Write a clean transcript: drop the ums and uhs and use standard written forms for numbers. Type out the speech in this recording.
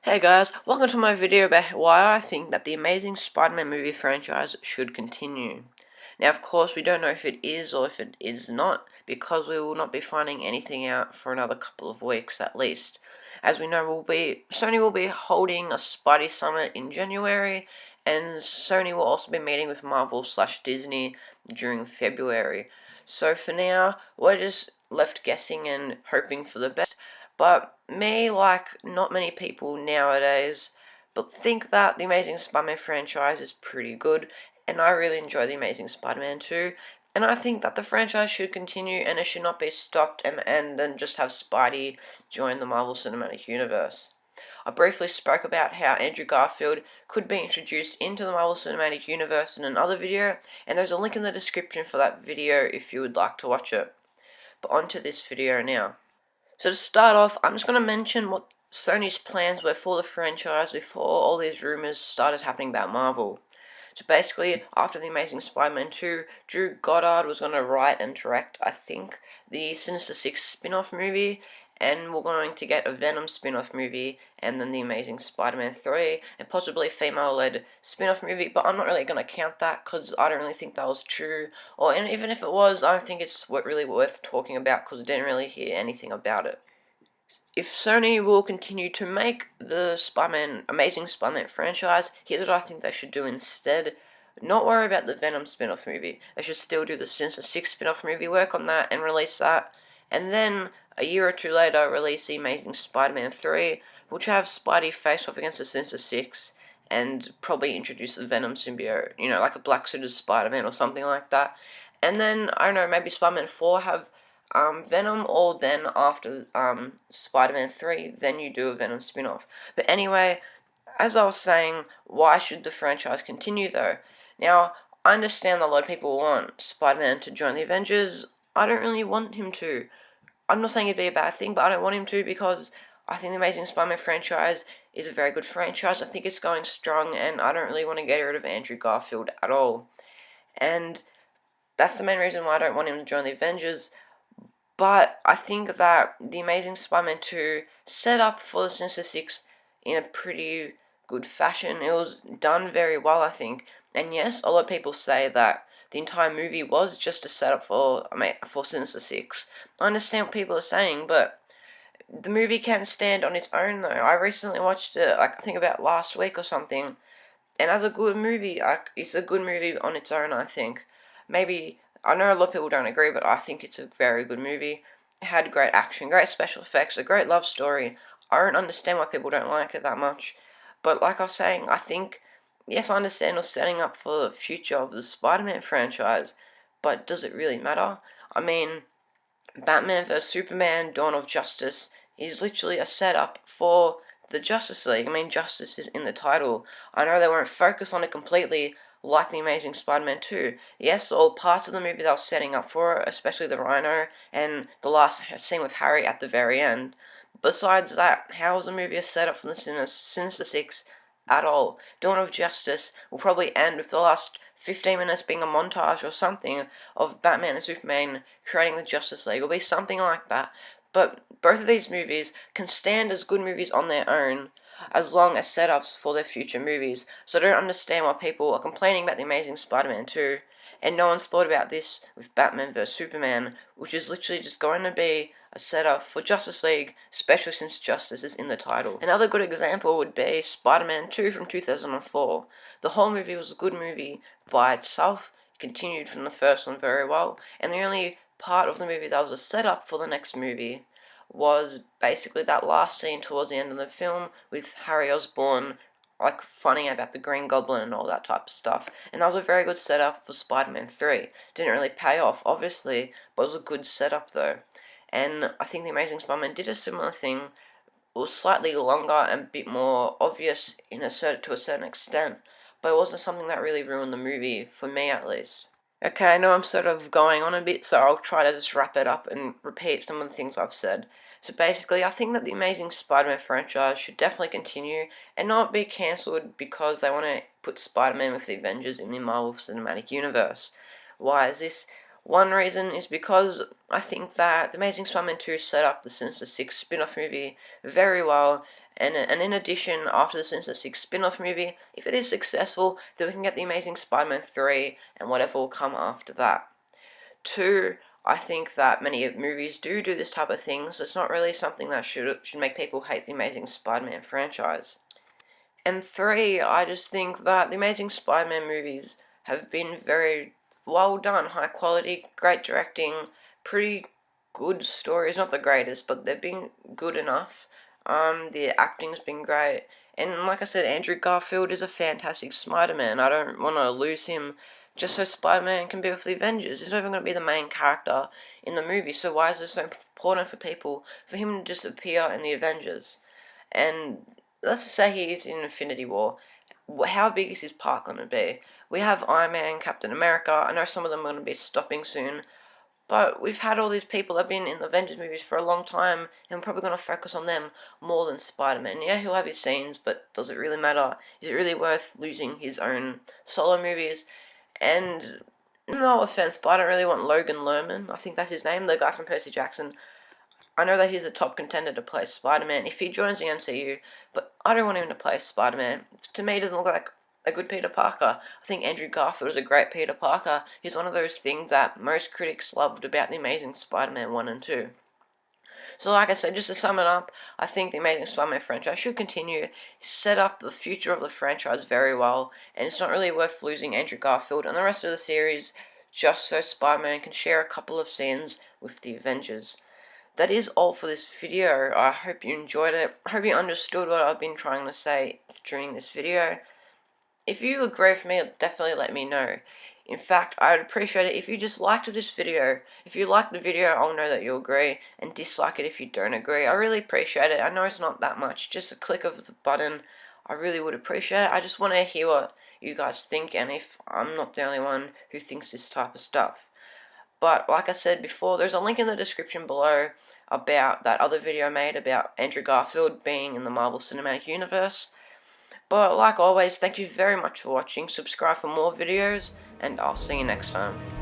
Hey guys, welcome to my video about why I think that the Amazing Spider-Man movie franchise should continue. Now, of course, we don't know if it is or if it is not, because we will not be finding anything out for another couple of weeks at least. As we know, Sony will be holding a Spidey Summit in January, and Sony will also be meeting with Marvel/Disney during February. So for now, we're just left guessing and hoping for the best. But me, like not many people nowadays, but think that the Amazing Spider-Man franchise is pretty good, and I really enjoy the Amazing Spider-Man 2, and I think that the franchise should continue and it should not be stopped and then just have Spidey join the Marvel Cinematic Universe. I briefly spoke about how Andrew Garfield could be introduced into the Marvel Cinematic Universe in another video, and there's a link in the description for that video if you would like to watch it. But on to this video now. So to start off, I'm just going to mention what Sony's plans were for the franchise before all these rumours started happening about Marvel. So basically, after The Amazing Spider-Man 2, Drew Goddard was going to write and direct, I think, the Sinister Six spin-off movie, and we're going to get a Venom spin-off movie, and then The Amazing Spider-Man 3, and possibly a female-led spin-off movie, but I'm not really going to count that, because I don't really think that was true, and even if it was, I don't think it's really worth talking about, because I didn't really hear anything about it. If Sony will continue to make the Amazing Spider-Man franchise, here's what I think they should do instead. Not worry about the Venom spin-off movie. They should still do the Sinister Six spin-off movie, work on that, and release that. And then, a year or two later, release the Amazing Spider-Man 3, which will have Spidey face off against the Sinister Six, and probably introduce the Venom symbiote, like a black-suited Spider-Man or something like that. And then, I don't know, maybe Spider-Man 4 have Venom, or then after Spider-Man 3, then you do a Venom spin-off. But anyway, as I was saying, why should the franchise continue though? Now, I understand that a lot of people want Spider-Man to join the Avengers. I don't really want him to. I'm not saying it'd be a bad thing, but I don't want him to because I think the Amazing Spider-Man franchise is a very good franchise. I think it's going strong, and I don't really want to get rid of Andrew Garfield at all. And that's the main reason why I don't want him to join the Avengers. But I think that The Amazing Spider-Man 2 set up for the Sinister Six in a pretty good fashion. It was done very well, I think. And yes, a lot of people say that the entire movie was just a setup for Sinister Six. I understand what people are saying, but the movie can't stand on its own, though. I recently watched it, I think about last week or something, and as a good movie, it's a good movie on its own, I think. Maybe, I know a lot of people don't agree, but I think it's a very good movie. It had great action, great special effects, a great love story. I don't understand why people don't like it that much. But like I was saying, I think, yes, I understand it was setting up for the future of the Spider-Man franchise, but does it really matter? I mean, Batman vs Superman, Dawn of Justice is literally a setup for the Justice League. I mean, Justice is in the title. I know they weren't focused on it completely, like The Amazing Spider-Man 2. Yes, all parts of the movie they were setting up for it, especially the Rhino and the last scene with Harry at the very end. Besides that, how was the movie a setup for the Sinister Six at all? Dawn of Justice will probably end with the last 15 minutes being a montage or something of Batman and Superman creating the Justice League. It'll be something like that. But both of these movies can stand as good movies on their own, as long as setups for their future movies. So I don't understand why people are complaining about The Amazing Spider-Man 2, and no one's thought about this with Batman vs Superman, which is literally just going to be a setup for Justice League, especially since Justice is in the title. Another good example would be Spider-Man 2 from 2004. The whole movie was a good movie by itself, continued from the first one very well, and the only part of the movie that was a setup for the next movie was basically that last scene towards the end of the film with Harry Osborn funny about the Green Goblin and all that type of stuff. And that was a very good setup for Spider-Man 3. Didn't really pay off, obviously, but it was a good setup though. And I think The Amazing Spider-Man did a similar thing. It was slightly longer and a bit more obvious to a certain extent, but it wasn't something that really ruined the movie, for me at least. Okay, I know I'm sort of going on a bit, so I'll try to just wrap it up and repeat some of the things I've said. So basically, I think that the Amazing Spider-Man franchise should definitely continue and not be cancelled because they want to put Spider-Man with the Avengers in the Marvel Cinematic Universe. Why is this? One reason is because I think that The Amazing Spider-Man 2 set up the Sinister Six spin-off movie very well, And in addition, after the Sinister Six spin-off movie, if it is successful, then we can get the Amazing Spider-Man 3 and whatever will come after that. 2, I think that many movies do this type of thing, so it's not really something that should make people hate the Amazing Spider-Man franchise. And 3, I just think that the Amazing Spider-Man movies have been very well done, high quality, great directing, pretty good stories, not the greatest, but they've been good enough. The acting's been great, and like I said, Andrew Garfield is a fantastic Spider-Man. I don't want to lose him just so Spider-Man can be with the Avengers. He's not even going to be the main character in the movie, so why is it so important for people for him to just appear in the Avengers? And let's say he is in Infinity War. How big is his part going to be? We have Iron Man, Captain America. I know some of them are going to be stopping soon, but we've had all these people that have been in the Avengers movies for a long time, and we're probably going to focus on them more than Spider-Man. Yeah, he'll have his scenes, but does it really matter? Is it really worth losing his own solo movies? And no offense, but I don't really want Logan Lerman. I think that's his name, the guy from Percy Jackson. I know that he's a top contender to play Spider-Man if he joins the MCU, but I don't want him to play Spider-Man. To me, he doesn't look like a good Peter Parker. I think Andrew Garfield is a great Peter Parker. He's one of those things that most critics loved about the Amazing Spider-Man 1 and 2. So like I said, just to sum it up, I think the Amazing Spider-Man franchise should continue, set up the future of the franchise very well, and it's not really worth losing Andrew Garfield and the rest of the series just so Spider-Man can share a couple of scenes with the Avengers. That is all for this video. I hope you enjoyed it. I hope you understood what I've been trying to say during this video. If you agree with me, definitely let me know. In fact, I would appreciate it if you just liked this video. If you liked the video, I'll know that you agree, and dislike it if you don't agree. I really appreciate it. I know it's not that much, just a click of the button. I really would appreciate it. I just want to hear what you guys think, and if I'm not the only one who thinks this type of stuff. But like I said before, there's a link in the description below about that other video I made about Andrew Garfield being in the Marvel Cinematic Universe. But like always, thank you very much for watching. Subscribe for more videos, and I'll see you next time.